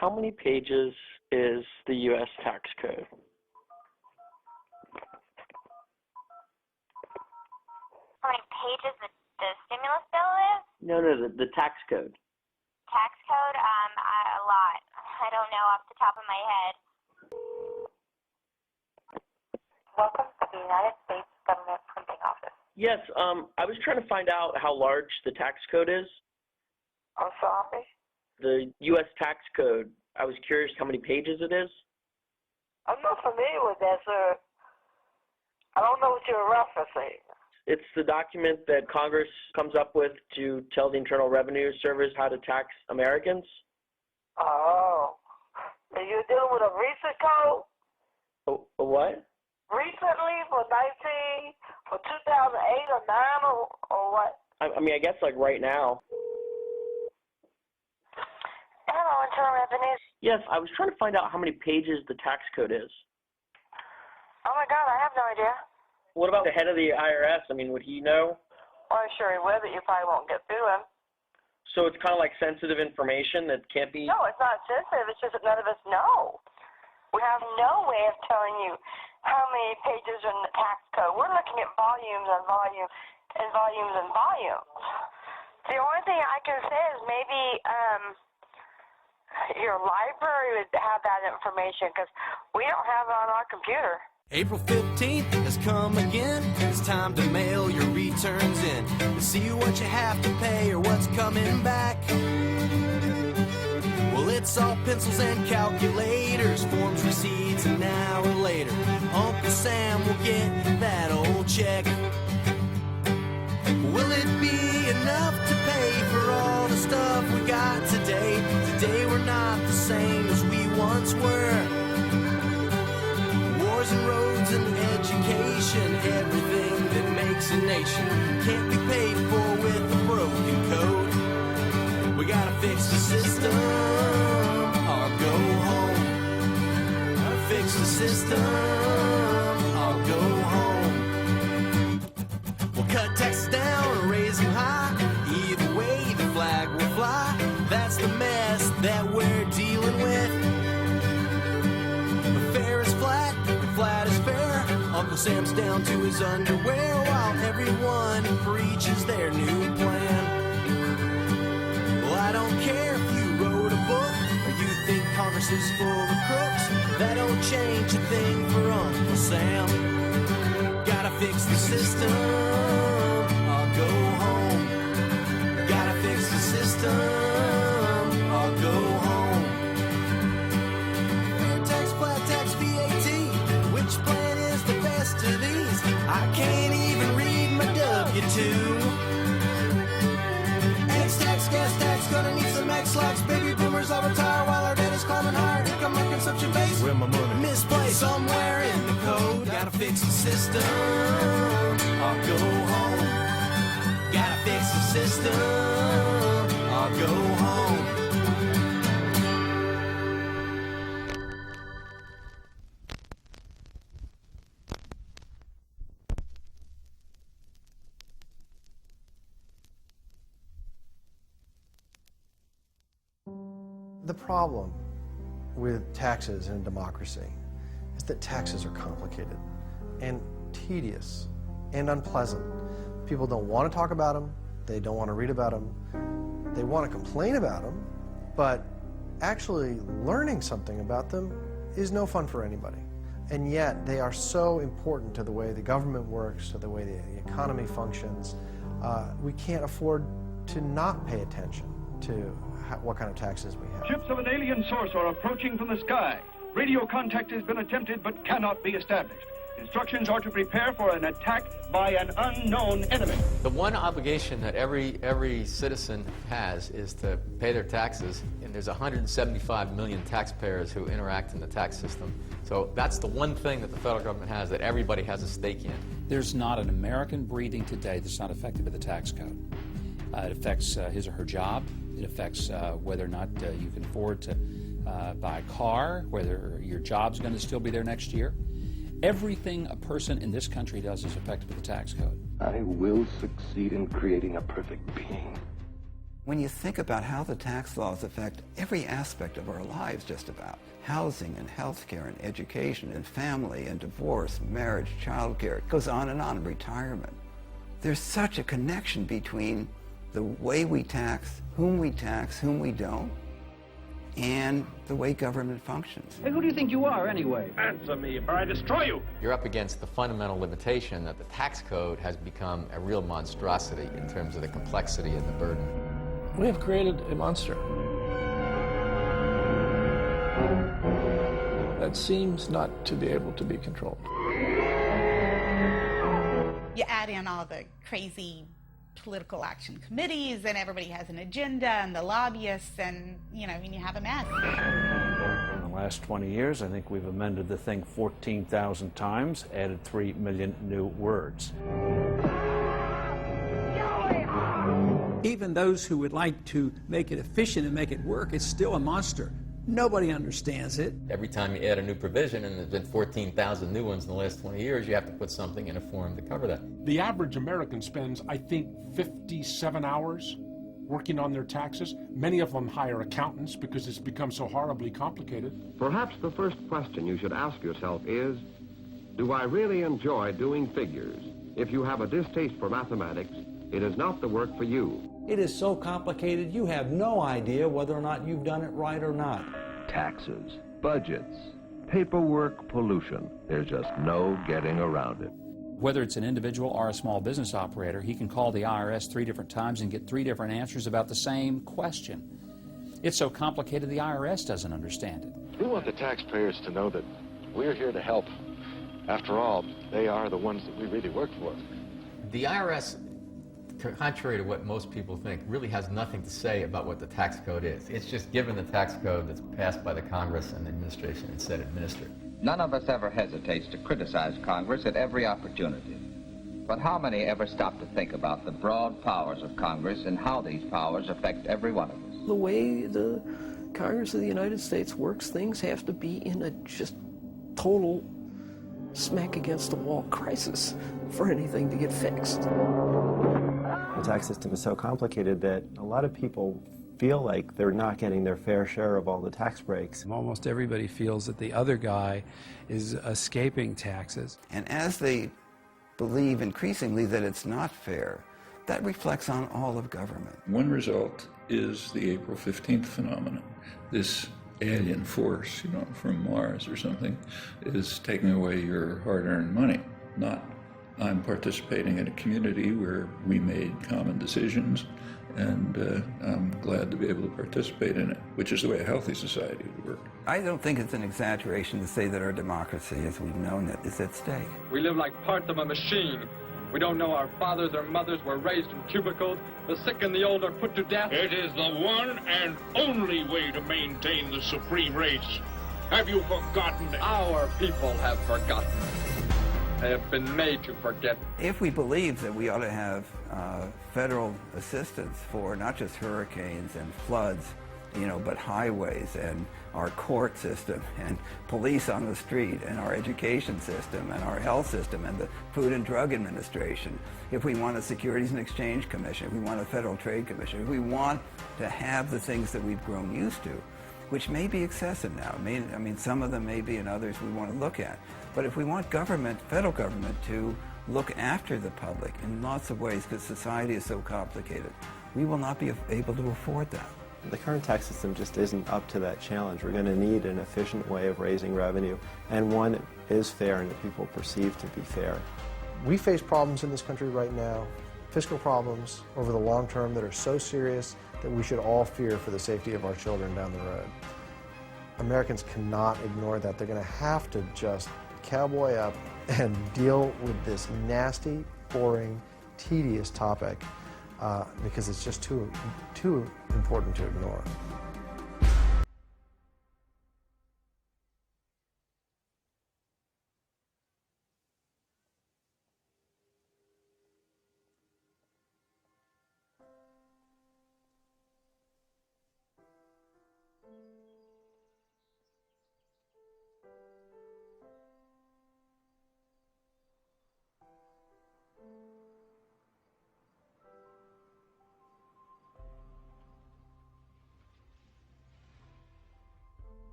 How many pages is the U.S. tax code? How many pages the stimulus bill is? No, the tax code. Tax code? A lot. I don't know off the top of my head. Welcome to the United States Government Printing Office. Yes, I was trying to find out how large the tax code is. I'm sorry? The U.S. tax code. I was curious how many pages it is. I'm not familiar with that, sir. I don't know what you're referencing. It's the document that Congress comes up with to tell the Internal Revenue Service how to tax Americans. Oh. And you're dealing with a recent code? A what? Recently, for 2008 or 9 or what? I mean, I guess like right now. Hello, Internal Revenue. Yes, I was trying to find out how many pages the tax code is. Oh my God, I have no idea. What about the head of the IRS? I mean, would he know? Well, I'm sure he would, but you probably won't get through him. So it's kind of like sensitive information that can't be... No, it's not sensitive. It's just that none of us know. We have no way of telling you how many pages are in the tax code. We're looking at volumes and volumes and volumes and volumes. The only thing I can say is maybe your library would have that information because we don't have it on our computer. April 15th has come again. It's time to mail your returns in to see what you have to pay or what's coming back. Well, it's all pencils and calculators, forms, receipts, and now or later Uncle Sam will get that old check. Will it be enough to pay for all the stuff we got today? Today we're not the same as we once were. Wars and roads and education, everything that makes a nation can't be paid for with a broken code. We gotta fix the system or go home. Gotta fix the system or go home. We'll cut taxes down or raise them high. Either way, the flag will fly. That's the mess that we're dealing with. Fair is flat, and flat is fair. Uncle Sam's down to his underwear while everyone preaches their new plan. Well, I don't care if you wrote a book or you think Congress is full of crooks. That don't change a thing for Uncle Sam. Gotta fix the system or go home. Gotta fix the system or go home. Which plan is the best of these? I can't even read my W-2. X-tax, gas tax, gonna need some X-lax. Baby boomers all retire while our debt is climbing higher. Here come my consumption base. Where my money? Misplaced somewhere in the code. Gotta fix the system or go home. Gotta fix the system or go home. The problem with taxes in a democracy is that taxes are complicated and tedious and unpleasant. People don't want to talk about them, they don't want to read about them, they want to complain about them, but actually learning something about them is no fun for anybody. And yet they are so important to the way the government works, to the way the economy functions. We can't afford to not pay attention to what kind of taxes we have. Ships of an alien source are approaching from the sky. Radio contact has been attempted but cannot be established. Instructions are to prepare for an attack by an unknown enemy. The one obligation that every citizen has is to pay their taxes, and there's 175 million taxpayers who interact in the tax system. So that's the one thing that the federal government has that everybody has a stake in. There's not an American breathing today that's not affected by the tax code. It affects his or her job. It affects whether or not you can afford to buy a car, whether your job's going to still be there next year. Everything a person in this country does is affected by the tax code. I will succeed in creating a perfect being. When you think about how the tax laws affect every aspect of our lives, just about housing and healthcare and education and family and divorce, marriage, childcare, it goes on, retirement. There's such a connection between the way we tax, whom we don't, and the way government functions. Hey, who do you think you are, anyway? Answer me, or I destroy you! You're up against the fundamental limitation that the tax code has become a real monstrosity in terms of the complexity and the burden. We have created a monster that seems not to be able to be controlled. You add in all the crazy political action committees, and everybody has an agenda, and the lobbyists, and, you have a mess. In the last 20 years, I think we've amended the thing 14,000 times, added 3 million new words. Even those who would like to make it efficient and make it work, it's still a monster. Nobody understands it. Every time you add a new provision, and there's been 14,000 new ones in the last 20 years, you have to put something in a form to cover that. The average American spends, I think, 57 hours working on their taxes. Many of them hire accountants because it's become so horribly complicated. Perhaps the first question you should ask yourself is, do I really enjoy doing figures? If you have a distaste for mathematics, it is not the work for you. It is so complicated, you have no idea whether or not you've done it right or not. Taxes, budgets, paperwork, pollution. There's just no getting around it. Whether it's an individual or a small business operator, he can call the IRS 3 different times and get 3 different answers about the same question. It's so complicated the IRS doesn't understand it. We want the taxpayers to know that we're here to help. After all, they are the ones that we really work for. The IRS, contrary to what most people think, really has nothing to say about what the tax code is. It's just given the tax code that's passed by the Congress and the administration and said administered. None of us ever hesitates to criticize Congress at every opportunity. But how many ever stop to think about the broad powers of Congress and how these powers affect every one of us? The way the Congress of the United States works, things have to be in a just total smack against the wall crisis for anything to get fixed. The tax system is so complicated that a lot of people feel like they're not getting their fair share of all the tax breaks. Almost everybody feels that the other guy is escaping taxes. And as they believe increasingly that it's not fair, that reflects on all of government. One result is the April 15th phenomenon. This alien force, from Mars or something, is taking away your hard-earned money. Not, I'm participating in a community where we made common decisions, and I'm glad to be able to participate in it, which is the way a healthy society would work. I don't think it's an exaggeration to say that our democracy, as we've known it, is at stake. We live like parts of a machine. We don't know our fathers or mothers were raised in cubicles. The sick and the old are put to death. It is the one and only way to maintain the supreme race. Have you forgotten? Our people have forgotten. They have been made to forget. If we believe that we ought to have federal assistance for not just hurricanes and floods, but highways and our court system and police on the street and our education system and our health system and the Food and Drug Administration, if we want a Securities and Exchange Commission, if we want a Federal Trade Commission, if we want to have the things that we've grown used to, which may be excessive now. I mean, some of them may be and others we want to look at. But if we want government, federal government, to look after the public in lots of ways because society is so complicated, we will not be able to afford that. The current tax system just isn't up to that challenge. We're going to need an efficient way of raising revenue, and one that is fair and that people perceive to be fair. We face problems in this country right now, fiscal problems over the long term that are so serious that we should all fear for the safety of our children down the road. Americans cannot ignore that. They're going to have to just cowboy up and deal with this nasty, boring, tedious topic because it's just too important to ignore.